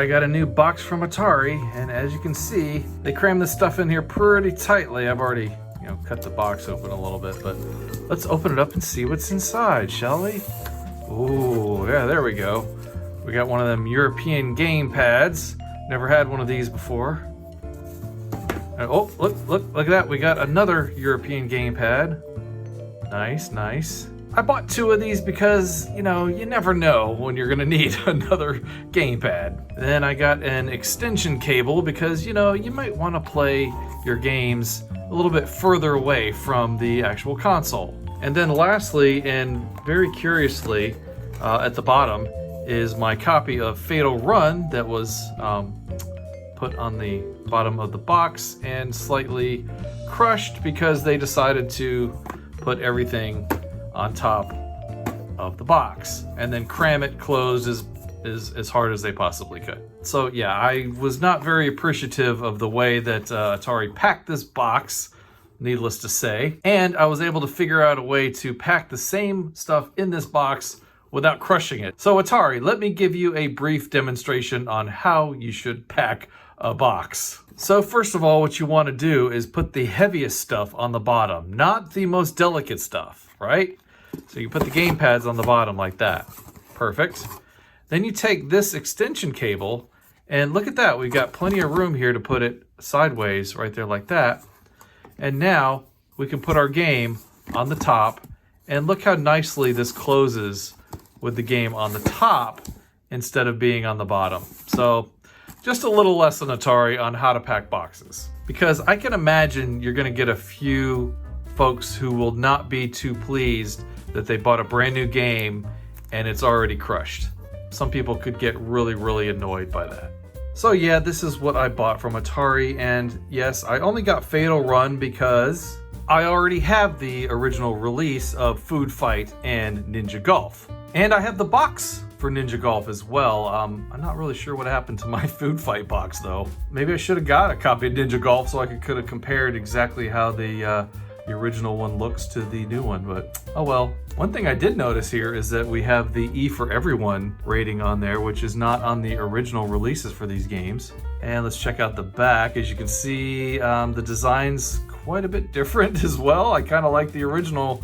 I got a new box from Atari, and as you can see, they crammed this stuff in here pretty tightly. I've already, cut the box open a little bit, but let's open it up and see what's inside, shall we? Ooh, yeah, there we go. We got one of them European game pads. Never had one of these before. Oh, look at that. We got another European game pad. Nice. I bought 2 of these because, you never know when you're gonna need another gamepad. Then I got an extension cable because, you might want to play your games a little bit further away from the actual console. And then lastly, and very curiously, at the bottom is my copy of Fatal Run that was put on the bottom of the box and slightly crushed because they decided to put everything on top of the box and then cram it closed as hard as they possibly could. So yeah, I was not very appreciative of the way that Atari packed this box, needless to say, and I was able to figure out a way to pack the same stuff in this box without crushing it. So Atari, let me give you a brief demonstration on how you should pack a box. So first of all, what you want to do is put the heaviest stuff on the bottom, not the most delicate stuff, right? So you put the game pads on the bottom like that. Perfect. Then you take this extension cable and look at that. We've got plenty of room here to put it sideways right there like that. And now we can put our game on the top and look how nicely this closes with the game on the top instead of being on the bottom. So just a little lesson, Atari, on how to pack boxes. Because I can imagine you're gonna get a few folks who will not be too pleased that they bought a brand new game and it's already crushed. Some people could get really annoyed by that. So yeah, this is what I bought from Atari, and yes, I only got Fatal Run because I already have the original release of Food Fight and Ninja Golf. And I have the box for Ninja Golf as well. I'm not really sure what happened to my Food Fight box though. Maybe I should have got a copy of Ninja Golf so I could have compared exactly how the original one looks to the new one, but oh well. One thing I did notice here is that we have the E for Everyone rating on there, which is not on the original releases for these games. And let's check out the back. As you can see, the design's quite a bit different as well. I kind of like the original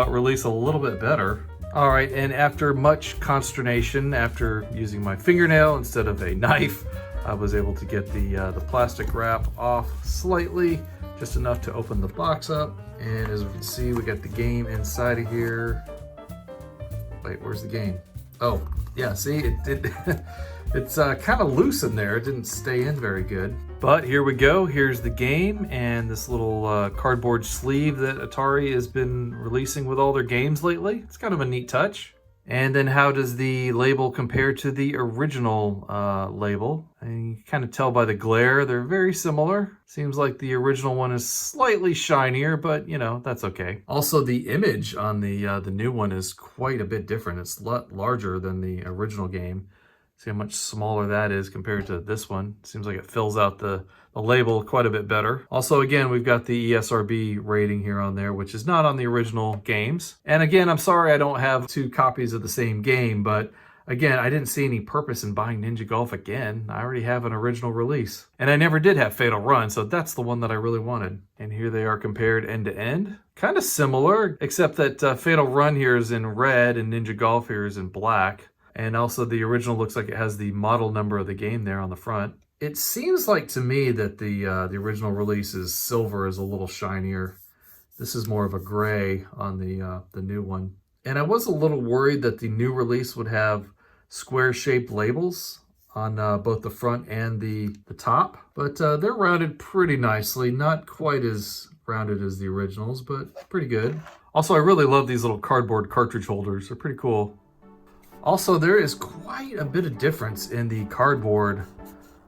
release a little bit better. All right, and after much consternation, after using my fingernail instead of a knife, I was able to get the plastic wrap off slightly, just enough to open the box up. And as we can see, we got the game inside of here. Wait, where's the game? Oh, yeah, see, it's kind of loose in there. It didn't stay in very good. But here we go. Here's the game and this little cardboard sleeve that Atari has been releasing with all their games lately. It's kind of a neat touch. And then how does the label compare to the original label? And you can kind of tell by the glare, they're very similar. Seems like the original one is slightly shinier, but that's okay. Also, the image on the new one is quite a bit different. It's a lot larger than the original game. See how much smaller that is compared to this one. Seems like it fills out the label quite a bit better. Also, again, we've got the ESRB rating here on there, which is not on the original games. And again, I'm sorry I don't have 2 copies of the same game, but again, I didn't see any purpose in buying Ninja Golf again. I already have an original release. And I never did have Fatal Run, so that's the one that I really wanted. And here they are compared end to end. Kind of similar, except that Fatal Run here is in red and Ninja Golf here is in black. And also the original looks like it has the model number of the game there on the front. It seems like to me that the original release's silver is a little shinier. This is more of a gray on the new one. And I was a little worried that the new release would have square-shaped labels on both the front and the top. But they're rounded pretty nicely. Not quite as rounded as the originals, but pretty good. Also, I really love these little cardboard cartridge holders. They're pretty cool. Also, there is quite a bit of difference in the cardboard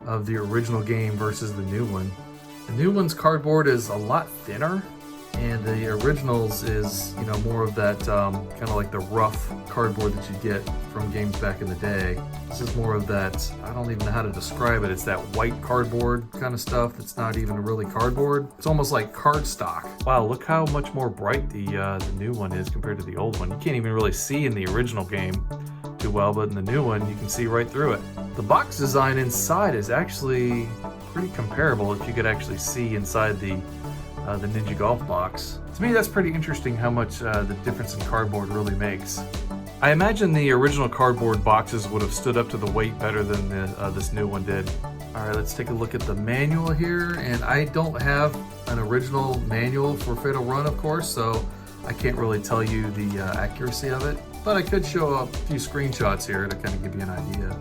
of the original game versus the new one. The new one's cardboard is a lot thinner, and the originals is, more of that kind of like the rough cardboard that you get from games back in the day. This is more of that, I don't even know how to describe it. It's that white cardboard kind of stuff that's not even really cardboard. It's almost like cardstock. Wow, look how much more bright the new one is compared to the old one. You can't even really see in the original game too well, but in the new one, you can see right through it. The box design inside is actually pretty comparable if you could actually see inside the Ninja Golf box. To me, that's pretty interesting how much the difference in cardboard really makes. I imagine the original cardboard boxes would have stood up to the weight better than this new one did. All right, let's take a look at the manual here. And I don't have an original manual for Fatal Run, of course, so I can't really tell you the accuracy of it. But I could show a few screenshots here to kind of give you an idea.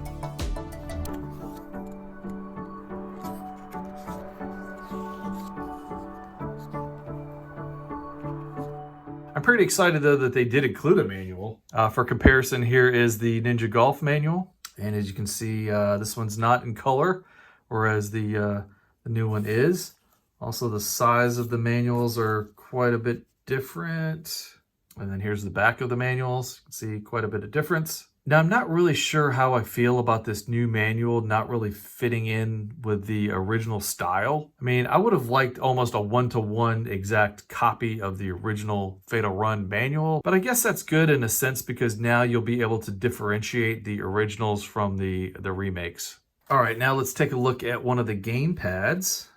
I'm pretty excited though that they did include a manual. For comparison, here is the Ninja Golf manual. And as you can see, this one's not in color, whereas the new one is. Also, the size of the manuals are quite a bit different. And then here's the back of the manuals. You can see quite a bit of difference. Now, I'm not really sure how I feel about this new manual not really fitting in with the original style. I mean, I would have liked almost a one-to-one exact copy of the original Fatal Run manual, but I guess that's good in a sense because now you'll be able to differentiate the originals from the remakes. All right, now let's take a look at one of the game pads.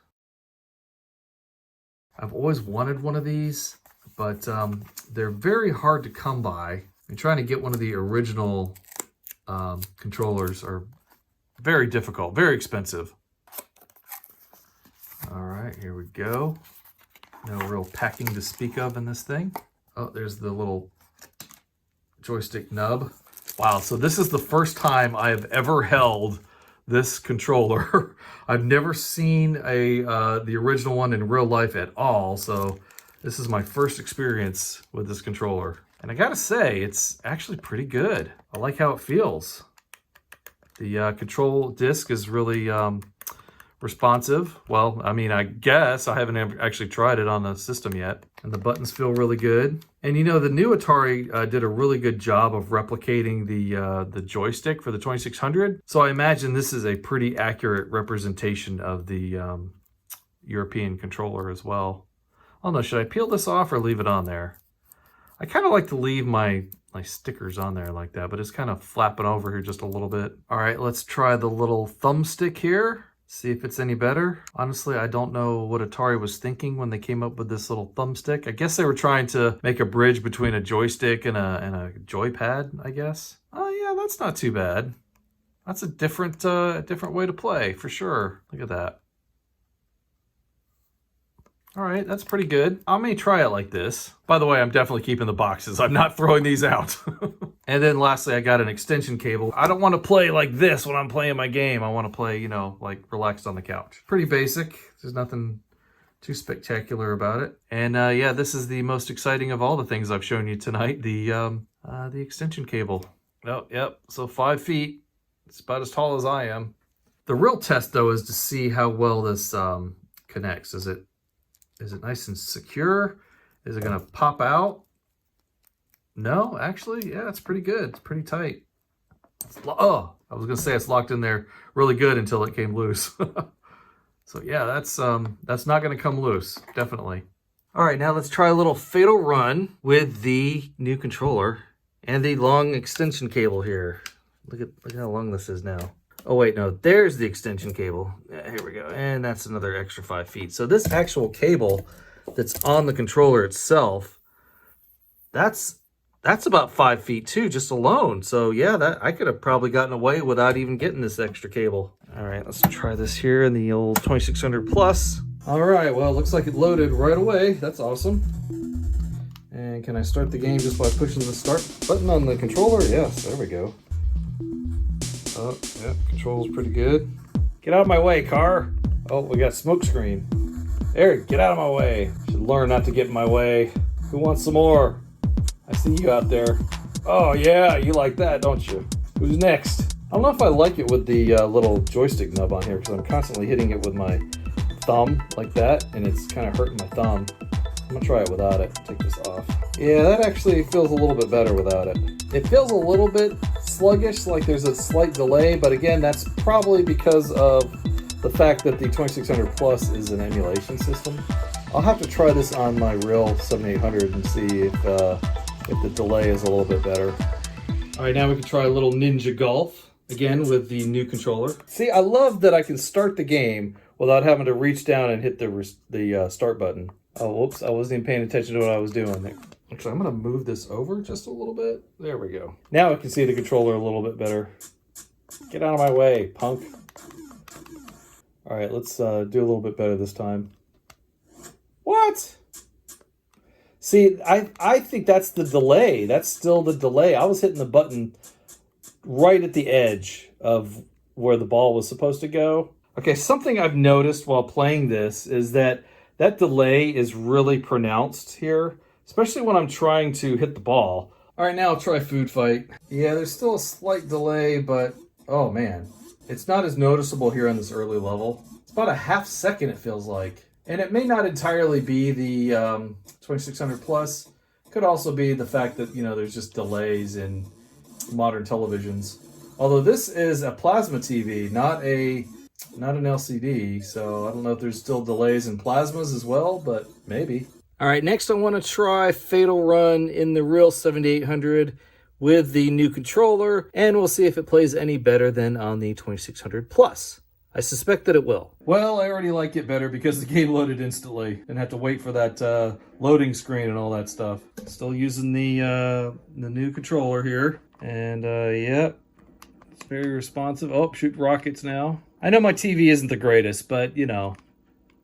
I've always wanted one of these, but they're very hard to come by. And trying to get one of the original controllers are very difficult, very expensive. All right, here we go. No real packing to speak of in this thing. Oh, there's the little joystick nub. Wow, so this is the first time I have ever held this controller. I've never seen the original one in real life at all, so this is my first experience with this controller. And I gotta say, it's actually pretty good. I like how it feels. The control disc is really responsive. Well, I mean, I guess I haven't actually tried it on the system yet. And the buttons feel really good. And you know, the new Atari did a really good job of replicating the joystick for the 2600. So I imagine this is a pretty accurate representation of the European controller as well. Oh no, should I peel this off or leave it on there? I kind of like to leave my stickers on there like that, but it's kind of flapping over here just a little bit. All right, let's try the little thumbstick here. See if it's any better. Honestly, I don't know what Atari was thinking when they came up with this little thumbstick. I guess they were trying to make a bridge between a joystick and a joypad, I guess. Oh yeah, that's not too bad. That's a different way to play for sure. Look at that. All right, that's pretty good. I may try it like this. By the way, I'm definitely keeping the boxes. I'm not throwing these out. And then lastly, I got an extension cable. I don't want to play like this when I'm playing my game. I want to play, you know, like relaxed on the couch. Pretty basic. There's nothing too spectacular about it. And yeah, this is the most exciting of all the things I've shown you tonight, the extension cable. Oh, yep, so 5 feet. It's about as tall as I am. The real test, though, is to see how well this connects. Is it nice and secure? Is it gonna pop out? No, actually, yeah, it's pretty good. It's pretty tight. Oh, I was gonna say it's locked in there really good until it came loose. So yeah, that's not gonna come loose, definitely. All right, now let's try a little Fatal Run with the new controller and the long extension cable here. Look at how long this is now. Oh wait, no, there's the extension cable. Yeah, here we go. And that's another extra 5 feet. So this actual cable that's on the controller itself, that's about 5 feet too, just alone. So yeah, that I could have probably gotten away without even getting this extra cable. All right, let's try this here in the old 2600 Plus. All right, well, it looks like it loaded right away. That's awesome. And can I start the game just by pushing the start button on the controller? Yes, there we go. Oh, yeah, controls pretty good. Get out of my way, car. Oh, we got smoke screen. There, get out of my way. Should learn not to get in my way. Who wants some more? I see you out there. Oh, yeah, you like that, don't you? Who's next? I don't know if I like it with the little joystick nub on here because I'm constantly hitting it with my thumb like that, and it's kind of hurting my thumb. I'm gonna try it without it. Take this off. Yeah, that actually feels a little bit better without it. It feels a little bit sluggish, like there's a slight delay, but again, that's probably because of the fact that the 2600 Plus is an emulation system. I'll have to try this on my real 7800 and see if the delay is a little bit better. All right, now we can try a little Ninja Golf. again with the new controller. See, I love that I can start the game without having to reach down and hit the start button. Oh, whoops, I wasn't even paying attention to what I was doing there. Actually, I'm gonna move this over just a little bit. There we go. Now I can see the controller a little bit better. Get out of my way, punk. All right, let's do a little bit better this time. What? See, I think that's the delay. That's still the delay. I was hitting the button right at the edge of where the ball was supposed to go. Okay, something I've noticed while playing this is that delay is really pronounced here, especially when I'm trying to hit the ball. All right, now I'll try Food Fight. Yeah, there's still a slight delay, but oh man, it's not as noticeable here on this early level. It's about a half second, it feels like. And it may not entirely be the 2600 plus. Could also be the fact that, you know, there's just delays in modern televisions. Although this is a plasma TV, not an LCD, so I don't know if there's still delays in plasmas as well, but maybe. All right, next I want to try Fatal Run in the real 7800 with the new controller, and we'll see if it plays any better than on the 2600 plus. I suspect that it will. Well, I already like it better because the game loaded instantly. Didn't have to wait for that loading screen and all that stuff. Still using the new controller here. And yep, it's very responsive. Oh, shoot rockets now. I know my TV isn't the greatest, but you know,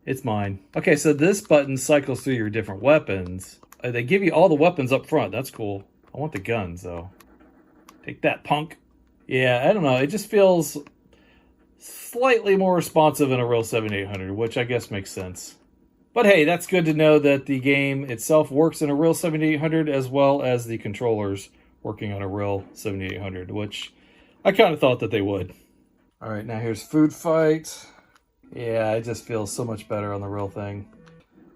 it's mine. Okay, so this button cycles through your different weapons. They give you all the weapons up front. That's cool. I want the guns though. Take that, punk. Yeah, I don't know. It just feels slightly more responsive in a real 7800, which I guess makes sense. But hey, that's good to know that the game itself works in a real 7800 as well as the controllers working on a real 7800, which I kind of thought that they would. All right, now here's Food Fight. Yeah, it just feels so much better on the real thing.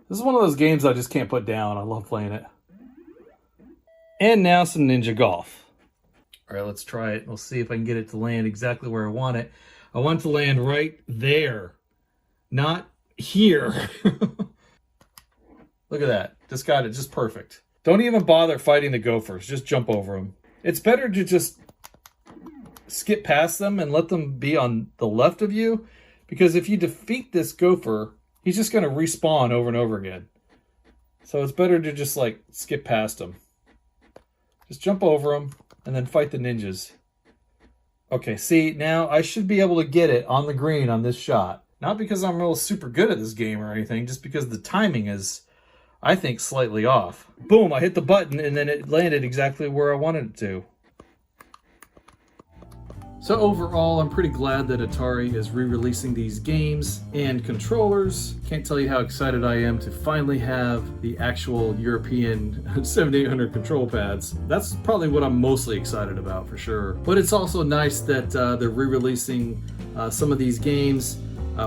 This is one of those games I just can't put down. I love playing it. And now some Ninja Golf. All right, let's try it. We'll see if I can get it to land exactly where I want it. I want it to land right there, not here. Look at that. Just got it just perfect. Don't even bother fighting the gophers. Just jump over them. It's better to just skip past them and let them be on the left of you, because if you defeat this gopher, he's just going to respawn over and over again. So it's better to just like skip past him. Just jump over him and then fight the ninjas. Okay, see, now I should be able to get it on the green on this shot. Not because I'm real super good at this game or anything, just because the timing is, I think, slightly off. Boom, I hit the button and then it landed exactly where I wanted it to. So overall, I'm pretty glad that Atari is re-releasing these games and controllers. Can't tell you how excited I am to finally have the actual European 7800 control pads. That's probably what I'm mostly excited about for sure. But it's also nice that they're re-releasing some of these games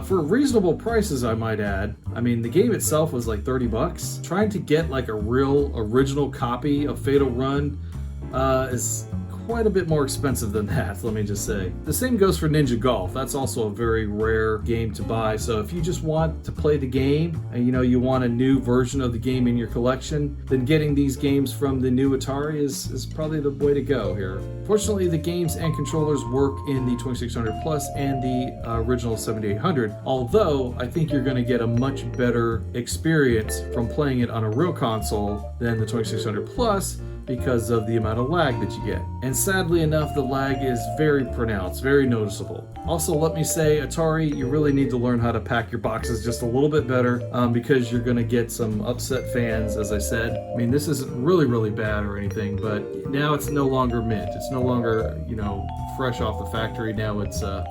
for reasonable prices, I might add. I mean, the game itself was like 30 bucks. Trying to get like a real original copy of Fatal Run is quite a bit more expensive than that, let me just say. The same goes for Ninja Golf. That's also a very rare game to buy. So if you just want to play the game and you want a new version of the game in your collection, then getting these games from the new Atari is probably the way to go here. Fortunately, the games and controllers work in the 2600 Plus and the original 7800, although I think you're going to get a much better experience from playing it on a real console than the 2600 Plus, because of the amount of lag that you get. And sadly enough, the lag is very pronounced, very noticeable. Also, let me say, Atari, you really need to learn how to pack your boxes just a little bit better because you're gonna get some upset fans, as I said. I mean, this isn't really bad or anything, but now it's no longer mint. It's no longer, fresh off the factory. Now it's a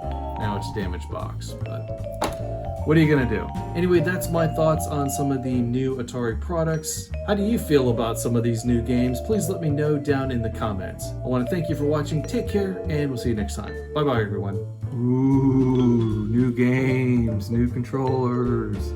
damaged box. But what are you gonna do? Anyway, that's my thoughts on some of the new Atari products. How do you feel about some of these new games? Please let me know down in the comments. I want to thank you for watching. Take care, and we'll see you next time. Bye-bye, everyone. Ooh, new games, new controllers.